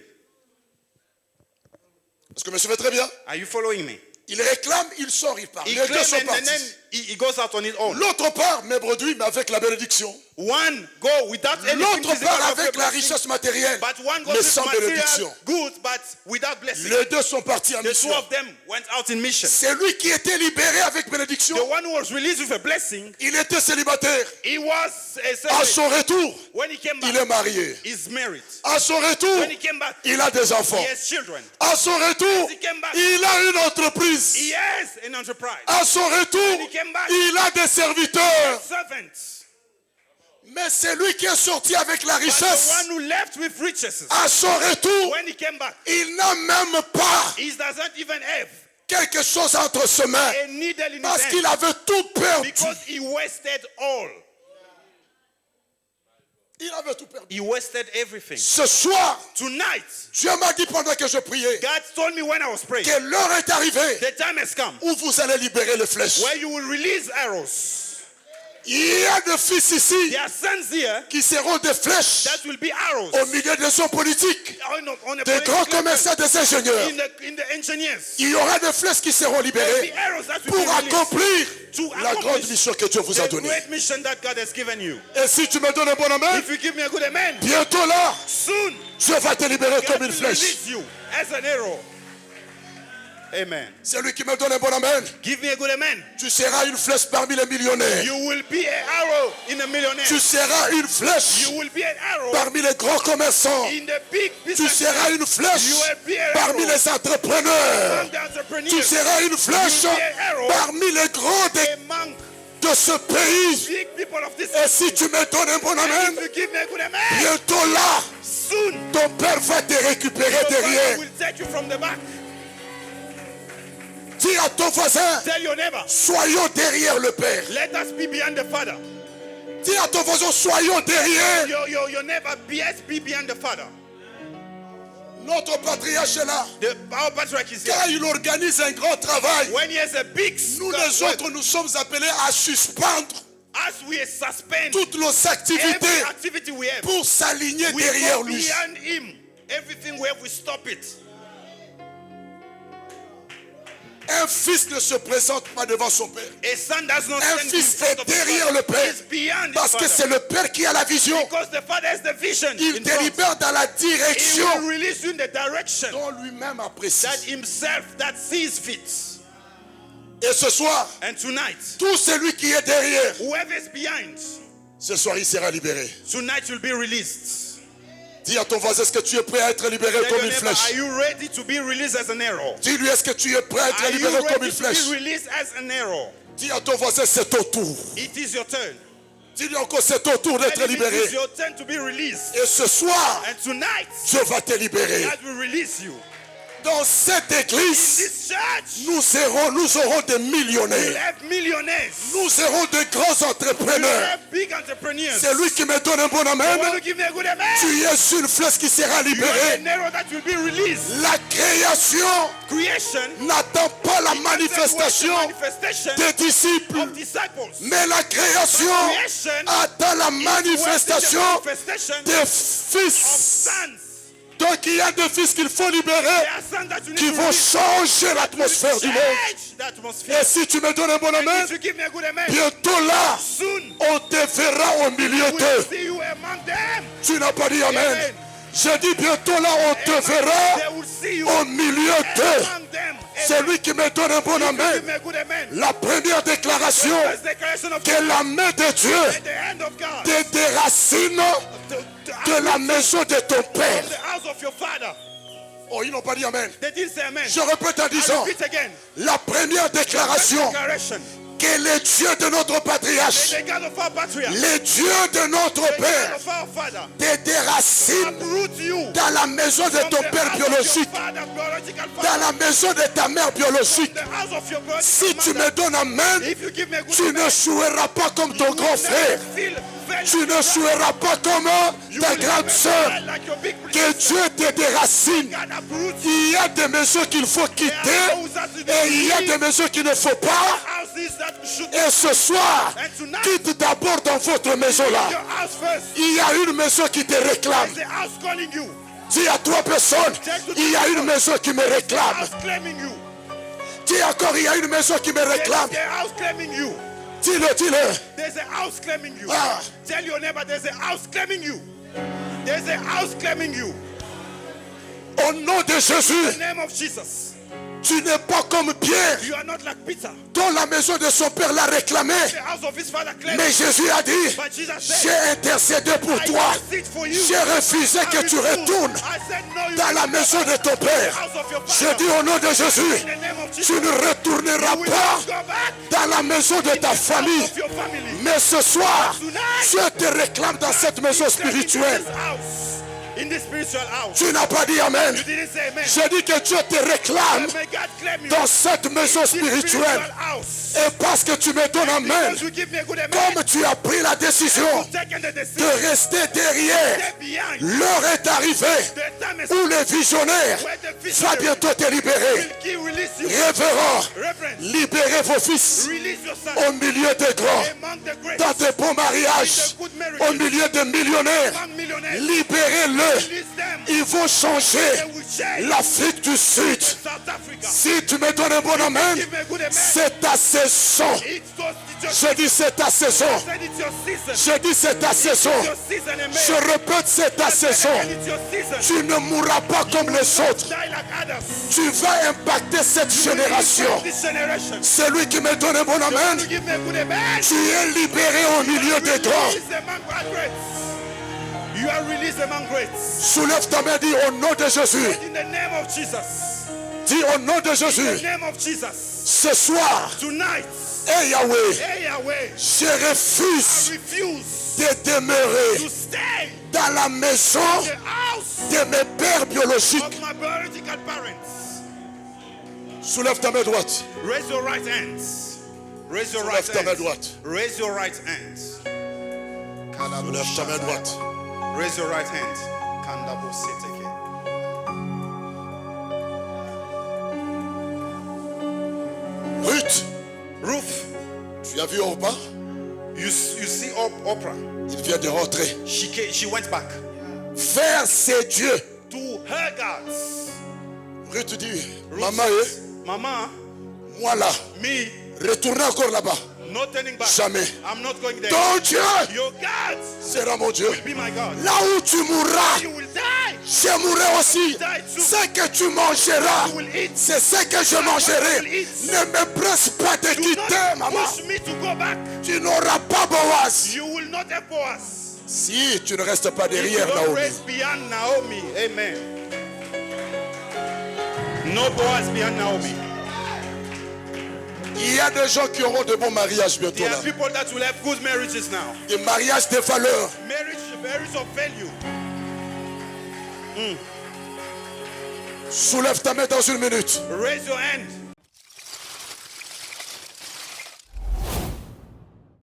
Est-ce que monsieur fait très bien? Are you following me? Il réclame, il sort, il part. He Les deux sont claims and then partis. he goes out on his own. L'autre part, mes brebis, mais avec la bénédiction. One go without anything L'autre physical part of the avec la blessing, richesse matérielle, but one goes mais with sans bénédiction. material goods but without blessing. Les deux sont partis en The two mission. of them went out in mission. C'est lui qui était libéré avec bénédiction. The one who was released with a blessing, Il était célibataire. he was a À servant. son retour, When he came il back, est marié. he's married. À son retour, When he came back, il a des enfants. he has children. À son retour, He came back. il a une entreprise. He has an enterprise. À son retour, When he came back, il a des serviteurs. servants. Mais c'est lui qui est sorti avec la But the richesse. one who left with riches, À son retour, when he came back, il n'a même pas he doesn't even have quelque chose entre ses mains. a needle in Parce his qu'il hand avait tout perdu. because he wasted all. Il avait tout perdu. He wasted everything. Ce soir, Tonight, Dieu m'a dit pendant que je priais God told me when I was praying, que l'heure est arrivée the time has come où vous allez libérer les flèches. where you will release arrows. Il y a des fils ici There are sons here qui seront des flèches that will be arrows au milieu des hommes politiques, on a des political grands level, commerçants, des ingénieurs. in the engineers. Il y aura des flèches qui seront There will be libérées arrows that will pour be released accomplir to la grande accomplish mission que Dieu vous a the donnée. great mission that God has given you. Et si tu me donnes un bon amen, If you give me a good amen, bientôt là, soon Dieu va te libérer God comme will une flèche. release you as an arrow. Amen. Celui qui me donne un bon amen, Give me a good amen. tu seras une flèche parmi les millionnaires. You will be an arrow in a millionaire. Tu seras une flèche You will be an arrow parmi les grands commerçants. in the big Tu business. seras une flèche You will be an parmi arrow les entrepreneurs. among the entrepreneurs. Tu seras une flèche You will be an arrow parmi les grands among de ce pays. big people of this Et si tu me donnes un bon And amen, if you give me a good amen, bientôt là, soon ton père va te récupérer your father derrière. will take you from the back. Dis à ton voisin, Tell your neighbor, soyons derrière le Père. let us be behind the father. Dis à ton voisin, soyons derrière. Your neighbor, be behind the father. Notre patriarche est là. Our patriarch is here. Quand il organise un grand travail, When he has a big nous les work, autres, nous sommes appelés à suspendre as we suspend toutes nos every activités activity we have, pour s'aligner we derrière go lui. behind him. Everything we have, we stop it. Un fils ne se présente pas devant son père. A son does not Un stand in fils front est of his derrière father. le père. He's beyond his Parce que father. c'est le père qui a la vision. Because the father has the vision. Il in te front. libère dans la He will direction release you in the direction dont lui-même apprécie. that himself that sees fit. Et ce soir, And tonight, tout celui qui est derrière, whoever is behind, ce soir il sera libéré. tonight you'll be released. Dis à ton voisin, est-ce que tu es prêt à être libéré Tell comme your une neighbor, flèche? are you ready to be released as an arrow? Dis-lui, est-ce que tu es prêt à être Are you libéré comme ready une to flèche? be released as an arrow? Dis à ton voisin, c'est ton tour. It is your turn. Dis-lui encore, c'est ton tour d'être And it libéré. is your turn to be released. Et ce soir, And tonight, Dieu va te libérer. God will release you. Dans cette église, This church nous aurons des will millionnaires. have millionaires. Nous serons de grands You entrepreneurs. have big entrepreneurs. C'est lui qui me donne un bon You want amen. to give me a good amen? Tu es une flèche qui sera You are libérée. an arrow that will be released. La création Creation n'attend pas la it doesn't wait manifestation the manifestation des disciples, of disciples. mais la création Creation attend la is manifestation waiting the manifestation des of fils. sons. Donc il y a des fils qu'il faut There libérer are sons that you need qui to vont release. changer l'atmosphère du monde. Change the atmosphere. Et si tu me donnes un bon And amen, if you give me a good amen, bientôt là, soon on te verra au milieu we'll d'eux. see you among them. Tu n'as pas dit amen. Amen. Je dis bientôt là, on te verra They will see you au milieu d'eux. among them. C'est lui qui me donne un bon If you amen. give me a good amen, La première déclaration, first declaration of que la main de Dieu at the hand of God, te déracine de la maison de ton père. from the house of your father. Oh, ils n'ont pas dit amen. They didn't say amen. Je répète en I disant, repeat again. la première déclaration, Declaration. que le Dieu de notre patriarche, The God of our patriarch, le Dieu de notre the God père, of our father, te déracine uproot you dans la maison de from ton the père house of your biologique, father, biological dans father, la maison de ta mère biologique. the house of your biological Si tu me mother. donnes amen, If you give me a good tu ne joueras pas comme ton grand frère. Tu ne joueras pas comme ta grande sœur. like your big Que Dieu te déracine. God uproot you. Il y a des maisons qu'il faut quitter et il y a des maisons qu'il ne faut pas. Houses that should Et ce soir, and tonight quitte d'abord dans votre maison là. your house first. Il y a une maison qui te réclame. The house calling you. Dis à 3 personnes, il y a une maison qui me réclame. House claiming you. Dis encore, il y a une maison qui me réclame. There's a house claiming you. Dis-le, dis-le. There's a house claiming you. Ah. Tell your neighbor there's a house claiming you. There's a house claiming you. Au nom de In Jésus, the name of Jesus. tu n'es pas comme Pierre, You are not like Peter. dont la maison de son père l'a réclamé. The house of his father claimed. Mais Jésus a dit, But Jesus j'ai said, intercédé pour I toi. intercede for you. J'ai refusé I que tu refuse. retournes I said, no, you dans will la not maison go de ton back to the père. house of your Je father. dis au nom de Jésus, In the name of Jesus. tu ne retourneras You will pas not go back dans la maison de ta house famille. of your family. Mais ce soir, Tonight, Dieu te réclame dans cette maison spirituelle. In this spiritual house. Tu n'as pas dit amen. You didn't say amen. Je dis que Dieu te réclame May God claim you. dans cette maison This spiritual spirituelle. house. Et parce que tu me donnes amen, Because you give me a good amen. comme tu as pris la décision You've taken the de decision. rester derrière, Stay behind. l'heure est arrivée The time is où les visionnaires where the va visionary bientôt te libérer. will give release you. Révérend, Reverend, libérez vos fils release your son au milieu des grands, among the great, dans de bons mariages, good marriages, au milieu des millionnaires. among millionaires. Libérez-le. Release them. Ils vont changer They will change l'Afrique du Sud. South Africa. Si tu me donnes un bon amen, Give me a good amen. c'est ta saison. It's your Je dis c'est ta saison. said it's your season. Je dis c'est ta saison. Your season, amen. Je répète, c'est ta saison. And it's your season. Tu ne mourras pas comme les autres. Die like others. Tu vas impacter cette génération. This generation. Celui qui me donne un bon amen, You give me a good amen. tu es libéré au milieu des grands. Release among greats. You are released among greats. Soulève ta main, dis au nom de Jésus. In the name of Jesus. Dis au nom de In the Jésus. name of Jesus. Ce soir, Tonight. hey Yahweh, Hey Yahweh. je I refuse refuse de demeurer to stay dans la maison in the house de mes pères biologiques. of my biological parents. Soulève ta main droite. Raise your right hands. Raise your right Soulève ta main hands. droite. Raise your right hands. Soulève ta main droite. Raise your right hand. Kandabo seteke. Ruth, Ruth, tu as vu Orpa? you see Oprah. Il vient de rentrer. She went back Vers ses dieux. to her gods. Ruth dit, Ruth maman, says, Mama, moi là, me, retournez encore là-bas. not turning back. Jamais. I'm not going there. Ton Dieu Your gods sera mon Dieu. be my God. Là où tu mourras, You will die. Je mourrai aussi. Ce que tu mangeras, You will eat. c'est ce que je mangerai. Ne me presse pas de Do quitter, not maman. push me to go back. Tu n'auras pas Boaz. You will not have Boaz. Si tu ne restes pas If you derrière don't Naomi. raise beyond Naomi. Amen. No Boaz beyond Naomi. Il y a des gens qui auront de bons mariages bientôt There là. are people that will have good marriages now. Des mariages de valeur. Marriage of value. Soulève ta main dans une minute. Raise your hand.